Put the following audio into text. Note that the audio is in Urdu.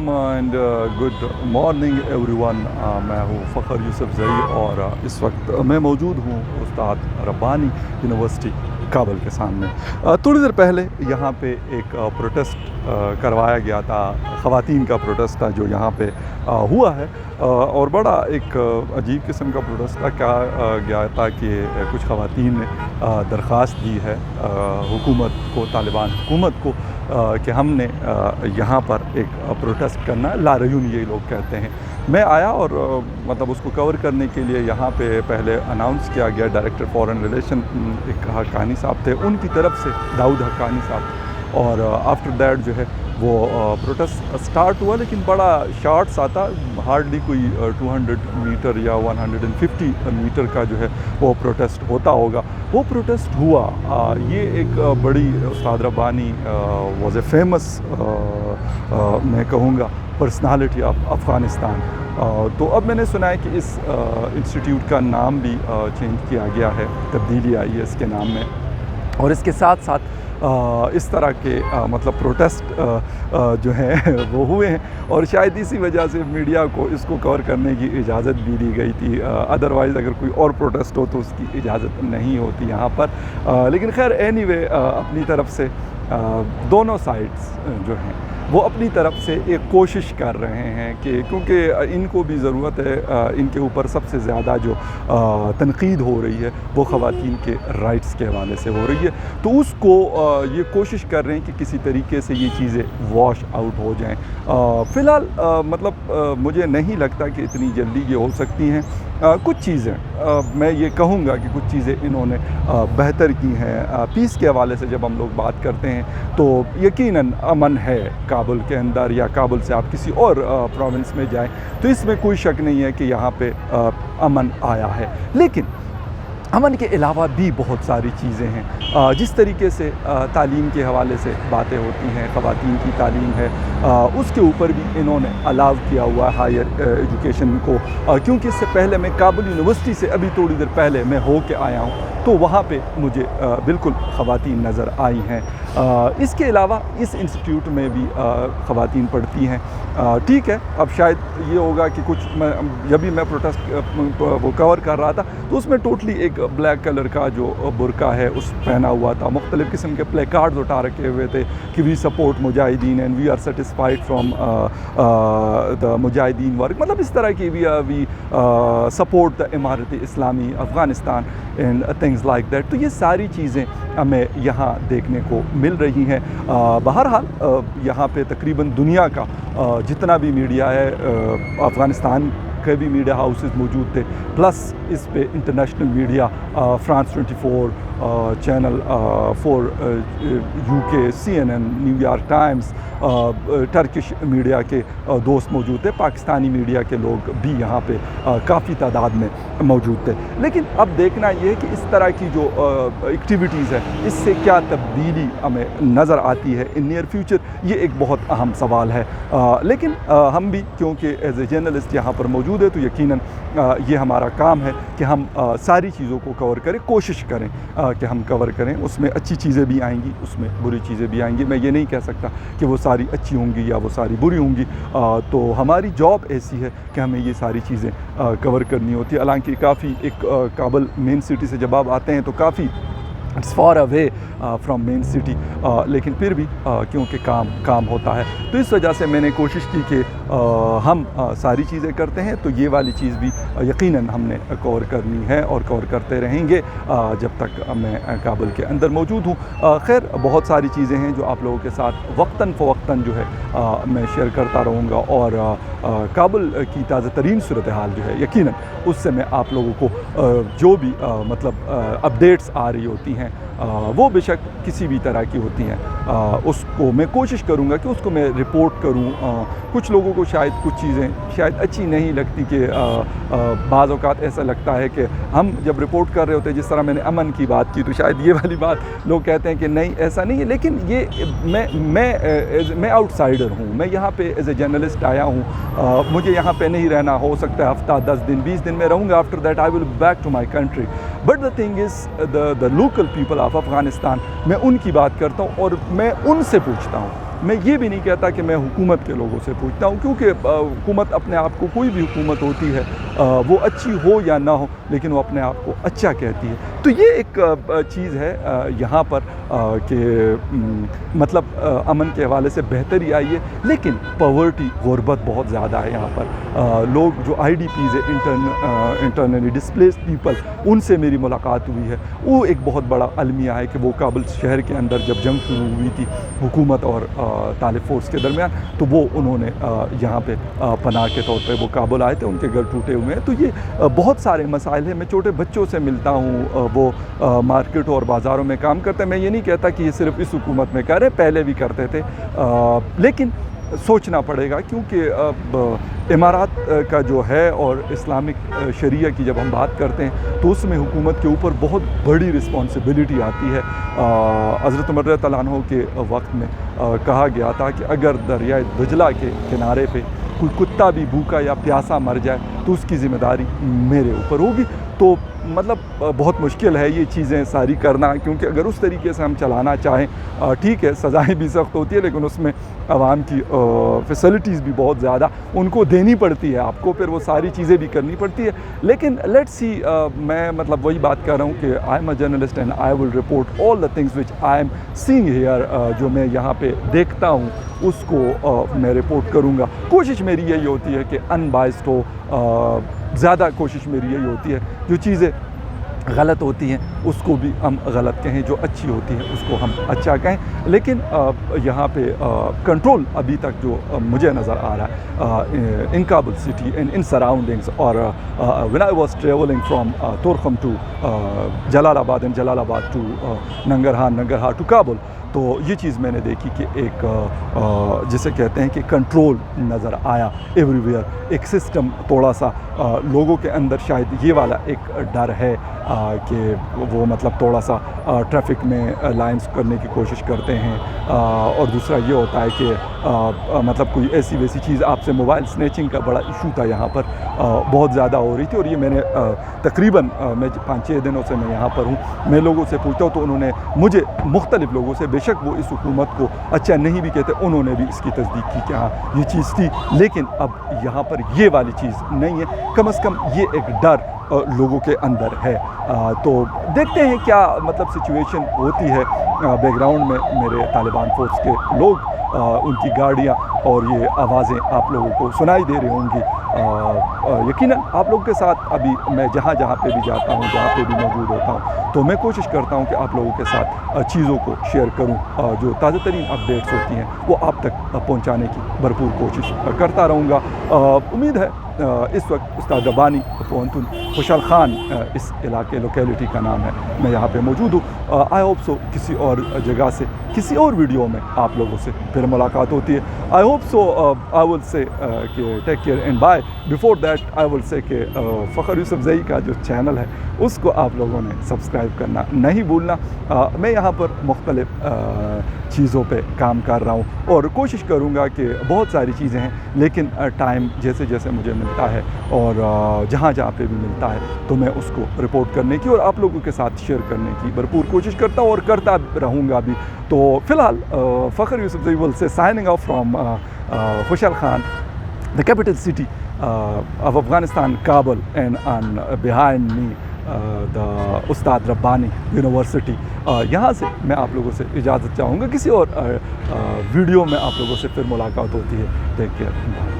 And good morning every one. میں ہوں فخر یوسف زئی اور اس وقت میں موجود ہوں استاد ربانی یونیورسٹی کابل کے سامنے. تھوڑی دیر پہلے یہاں پہ ایک پروٹیسٹ کروایا گیا تھا، خواتین کا پروٹیسٹ تھا جو یہاں پہ ہوا ہے، اور بڑا ایک عجیب قسم کا پروٹیسٹ تھا. کہا گیا تھا کہ کچھ خواتین نے درخواست دی ہے حکومت کو، طالبان حکومت کو، کہ ہم نے یہاں پر ایک پروٹیسٹ کرنا ہے. لاریون یہ لوگ کہتے ہیں. میں آیا اور مطلب اس کو کور کرنے کے لیے یہاں پہ پہلے اناؤنس کیا گیا. ڈائریکٹر فارن ریلیشن ایک حقانی صاحب تھے، ان کی طرف سے داؤد حقانی صاحب، اور آفٹر دیٹ جو ہے وہ پروٹیسٹ سٹارٹ ہوا، لیکن بڑا شارٹ سا تھا. ہارڈلی کوئی 200 میٹر یا 150 میٹر کا جو ہے وہ پروٹیسٹ ہوتا ہوگا. وہ پروٹیسٹ ہوا. یہ ایک بڑی استاد ربانی واز اے فیمس میں کہوں گا پرسنالٹی آف افغانستان. تو اب میں نے سنا ہے کہ اس انسٹیٹیوٹ کا نام بھی چینج کیا گیا ہے، تبدیلی آئی ہے اس کے نام میں، اور اس کے ساتھ ساتھ اس طرح کے مطلب پروٹیسٹ جو ہیں وہ ہوئے ہیں، اور شاید اسی وجہ سے میڈیا کو اس کو کور کرنے کی اجازت بھی دی گئی تھی. ادروائز اگر کوئی اور پروٹیسٹ ہو تو اس کی اجازت نہیں ہوتی یہاں پر. لیکن خیر اینی وے اپنی طرف سے دونوں سائڈز جو ہیں وہ اپنی طرف سے ایک کوشش کر رہے ہیں کہ کیونکہ ان کو بھی ضرورت ہے. ان کے اوپر سب سے زیادہ جو تنقید ہو رہی ہے وہ خواتین کے رائٹس کے حوالے سے ہو رہی ہے. تو اس کو یہ کوشش کر رہے ہیں کہ کسی طریقے سے یہ چیزیں واش آؤٹ ہو جائیں. فی الحال مطلب مجھے نہیں لگتا کہ اتنی جلدی یہ ہو سکتی ہیں. کچھ چیزیں میں یہ کہوں گا کہ کچھ چیزیں انہوں نے بہتر کی ہیں. پیس کے حوالے سے جب ہم لوگ بات کرتے ہیں تو یقیناً امن ہے کابل کے اندر، یا کابل سے آپ کسی اور پروونس میں جائیں تو اس میں کوئی شک نہیں ہے کہ یہاں پہ امن آیا ہے. لیکن امن کے علاوہ بھی بہت ساری چیزیں ہیں. جس طریقے سے تعلیم کے حوالے سے باتیں ہوتی ہیں، خواتین کی تعلیم ہے، اس کے اوپر بھی انہوں نے الاؤ کیا ہوا ہے ہائر ایجوکیشن کو. کیونکہ اس سے پہلے میں کابل یونیورسٹی سے ابھی تھوڑی دیر پہلے میں ہو کے آیا ہوں، تو وہاں پہ مجھے بالکل خواتین نظر آئی ہیں. اس کے علاوہ اس انسٹیٹیوٹ میں بھی خواتین پڑھتی ہیں. ٹھیک ہے، اب شاید یہ ہوگا کہ کچھ جب بھی میں پروٹیسٹ وہ کور کر رہا تھا تو اس میں ٹوٹلی ایک بلیک کلر کا جو برقع ہے اس پہنا ہوا تھا. مختلف قسم کے پلے کارڈز اٹھا رکھے ہوئے تھے کہ وی سپورٹ مجاہدین and we are satisfied from the مجاہدین ورک، مطلب اس طرح کی وی سپورٹ دا امارت اسلامی Afghanistan and things like that. تو یہ ساری چیزیں ہمیں یہاں دیکھنے کو مل رہی ہیں. بہرحال یہاں پہ تقریباً دنیا کا جتنا بھی میڈیا ہے، افغانستان کے بھی میڈیا ہاؤسز موجود تھے، پلس اس پہ international media, France 24، channel 4 UK، CNN، new York Times, Turkish media کے دوست موجود تھے. پاکستانی میڈیا کے لوگ بھی یہاں پہ کافی تعداد میں موجود تھے. لیکن اب دیکھنا یہ ہے کہ اس طرح کی جو ایکٹیویٹیز ہیں اس سے کیا تبدیلی ہمیں نظر آتی ہے ان نیئر فیوچر. یہ ایک بہت اہم سوال ہے. لیکن ہم بھی کیونکہ ایز اے جرنلسٹ یہاں پر موجود ہے تو یقیناً یہ ہمارا کام ہے کہ ہم ساری چیزوں کو کور کریں، کوشش کریں کہ ہم کور کریں. اس میں اچھی چیزیں بھی آئیں گی، اس میں بری چیزیں بھی آئیں گی. میں یہ نہیں کہہ سکتا کہ وہ ساری اچھی ہوں گی یا وہ ساری بری ہوں گی. تو ہماری جاب ایسی ہے کہ ہمیں یہ ساری چیزیں کور کرنی ہوتی ہے. حالانکہ کافی ایک کابل مین سٹی سے جب آپ آتے ہیں تو کافی it's far away from main city, لیکن پھر بھی کیونکہ کام ہوتا ہے تو اس وجہ سے میں نے کوشش کی کہ ہم ساری چیزیں کرتے ہیں. تو یہ والی چیز بھی یقیناً ہم نے کور کرنی ہے اور کور کرتے رہیں گے جب تک میں کابل کے اندر موجود ہوں. خیر بہت ساری چیزیں ہیں جو آپ لوگوں کے ساتھ وقتاً فوقتاً جو ہے میں شیئر کرتا رہوں گا، اور کابل کی تازہ ترین صورتحال جو ہے یقیناً اس سے میں آپ لوگوں کو جو بھی مطلب اپڈیٹس آ رہی ہوتی ہیں وہ بے شک کسی بھی طرح کی ہوتی ہیں، اس کو میں کوشش کروں گا کہ اس کو میں رپورٹ کروں. کچھ لوگوں کو شاید کچھ چیزیں شاید اچھی نہیں لگتی، کہ بعض اوقات ایسا لگتا ہے کہ ہم جب رپورٹ کر رہے ہوتے ہیں، جس طرح میں نے امن کی بات کی تو شاید یہ والی بات لوگ کہتے ہیں کہ نہیں ایسا نہیں ہے. لیکن یہ میں آؤٹ سائڈر ہوں. میں یہاں پہ ایز اے جرنلسٹ آیا ہوں. مجھے یہاں پہ نہیں رہنا، ہو سکتا ہے ہفتہ 10 دن 20 دن میں رہوں گا. After that I will back to my country. But the thing is the local people of Afghanistan, میں ان کی بات کرتا ہوں اور میں ان سے پوچھتا ہوں میں یہ بھی نہیں کہتا کہ میں حکومت کے لوگوں سے پوچھتا ہوں، کیونکہ حکومت اپنے آپ کو، کوئی بھی حکومت ہوتی ہے وہ اچھی ہو یا نہ ہو لیکن وہ اپنے آپ کو اچھا کہتی ہے۔ تو یہ ایک چیز ہے یہاں پر کہ مطلب امن کے حوالے سے بہتری آئی ہے، لیکن پاورٹی، غربت بہت زیادہ ہے یہاں پر۔ لوگ جو آئی ڈی پیز ہے، انٹرنلی ڈسپلیسڈ پیپل، ان سے میری ملاقات ہوئی ہے۔ وہ ایک بہت بڑا المیہ ہے کہ وہ کابل شہر کے اندر جب جنگ شروع ہوئی تھی حکومت اور طالب فورس کے درمیان، تو وہ انہوں نے یہاں پہ پناہ کے طور پہ وہ کابل آئے تھے، ان کے گھر ٹوٹے ہوئے ہیں۔ تو یہ بہت سارے مسائل ہیں۔ میں چھوٹے بچوں سے ملتا ہوں، وہ مارکیٹوں اور بازاروں میں کام کرتے ہیں۔ میں یہ نہیں کہتا کہ یہ صرف اس حکومت میں کر رہے، پہلے بھی کرتے تھے، لیکن سوچنا پڑے گا، کیونکہ امارات کا جو ہے اور اسلامک شریعہ کی جب ہم بات کرتے ہیں تو اس میں حکومت کے اوپر بہت بڑی رسپانسبلٹی آتی ہے۔ حضرت عمر رضی اللہ عنہ کے وقت میں کہا گیا تھا کہ اگر دریائے دجلہ کے کنارے پہ کوئی کتا بھی بھوکا یا پیاسا مر جائے تو اس کی ذمہ داری میرے اوپر ہوگی۔ تو مطلب بہت مشکل ہے یہ چیزیں ساری کرنا، کیونکہ اگر اس طریقے سے ہم چلانا چاہیں، ٹھیک ہے سزائیں بھی سخت ہوتی ہے، لیکن اس میں عوام کی فیسلٹیز بھی بہت زیادہ ان کو دینی پڑتی ہے، آپ کو پھر وہ ساری چیزیں بھی کرنی پڑتی ہے۔ لیکن لیٹس سی، میں مطلب وہی بات کر رہا ہوں کہ I am a journalist and I will report all the things which I am seeing here, جو میں یہاں پہ دیکھتا ہوں اس کو میں رپورٹ کروں گا۔ کوشش میری یہی ہوتی ہے کہ ان بائسڈ ہو، زیادہ کوشش میری یہی ہوتی ہے جو چیزیں غلط ہوتی ہیں اس کو بھی ہم غلط کہیں، جو اچھی ہوتی ہیں اس کو ہم اچھا کہیں۔ لیکن یہاں پہ کنٹرول ابھی تک جو مجھے نظر آ رہا ہے in Kabul city and in surroundings, اور when I was traveling from Torkham to Jalalabad and جلال آباد ٹو ننگرہار ٹو کابل، تو یہ چیز میں نے دیکھی کہ ایک جسے کہتے ہیں کہ کنٹرول نظر آیا ایوری ویئر، ایک سسٹم تھوڑا سا لوگوں کے اندر شاید یہ والا ایک ڈر ہے کہ وہ مطلب تھوڑا سا ٹریفک میں لائنز کرنے کی کوشش کرتے ہیں، اور دوسرا یہ ہوتا ہے کہ مطلب کوئی ایسی ویسی چیز، آپ سے موبائل سنیچنگ کا بڑا ایشو تھا یہاں پر، بہت زیادہ ہو رہی تھی، اور یہ میں نے تقریباً میں 5-6 دنوں سے میں یہاں پر ہوں، میں لوگوں سے پوچھتا ہوں تو انہوں نے مجھے مختلف لوگوں سے، بے شک وہ اس حکومت کو اچھا نہیں بھی کہتے، انہوں نے بھی اس کی تصدیق کی کہ ہاں یہ چیز تھی، لیکن اب یہاں پر یہ والی چیز نہیں ہے، کم از کم یہ ایک ڈر لوگوں کے اندر ہے۔ تو دیکھتے ہیں کیا مطلب سچویشن ہوتی ہے۔ بیک گراؤنڈ میں میرے طالبان فورس کے لوگ، ان کی گاڑیاں اور یہ آوازیں آپ لوگوں کو سنائی دے رہی ہوں گی۔ یقیناً آپ لوگوں کے ساتھ ابھی میں جہاں پہ بھی جاتا ہوں، جہاں پہ بھی موجود ہوتا ہوں، تو میں کوشش کرتا ہوں کہ آپ لوگوں کے ساتھ چیزوں کو شیئر کروں، جو تازہ ترین اپڈیٹس ہوتی ہیں وہ آپ تک پہنچانے کی بھرپور کوشش کرتا رہوں گا۔ امید ہے اس وقت استاد ربانی پونتن خوشحال خان اس علاقے لوکیلٹی کا نام ہے، میں یہاں پہ موجود ہوں۔ آئی ہوپ سو کسی اور جگہ سے کسی اور ویڈیو میں آپ لوگوں سے پھر ملاقات ہوتی ہے۔ I hope so I will say کہ take care and bye. Before that I will say کہ فخر یوسف زئی کا جو چینل ہے اس کو آپ لوگوں نے سبسکرائب کرنا نہیں بھولنا۔ میں یہاں پر مختلف چیزوں پہ کام کر رہا ہوں اور کوشش کروں گا کہ بہت ساری چیزیں ہیں، لیکن ٹائم جیسے جیسے مجھے ملتا ہے اور جہاں پہ بھی ملتا ہے تو میں اس کو رپورٹ کرنے کی اور آپ لوگوں کے ساتھ شیئر کرنے کی بھرپور کوشش کرتا ہوں اور کرتا رہوں گا بھی۔ تو فی الحال فخر یوسف زئی ول سے signing off from Khushal Khan, the capital city of Afghanistan, Kabul, and behind me the استاد ربانی یونیورسٹی۔ یہاں سے میں آپ لوگوں سے اجازت چاہوں گا، کسی اور ویڈیو میں آپ لوگوں سے پھر ملاقات ہوتی ہے۔ Take care.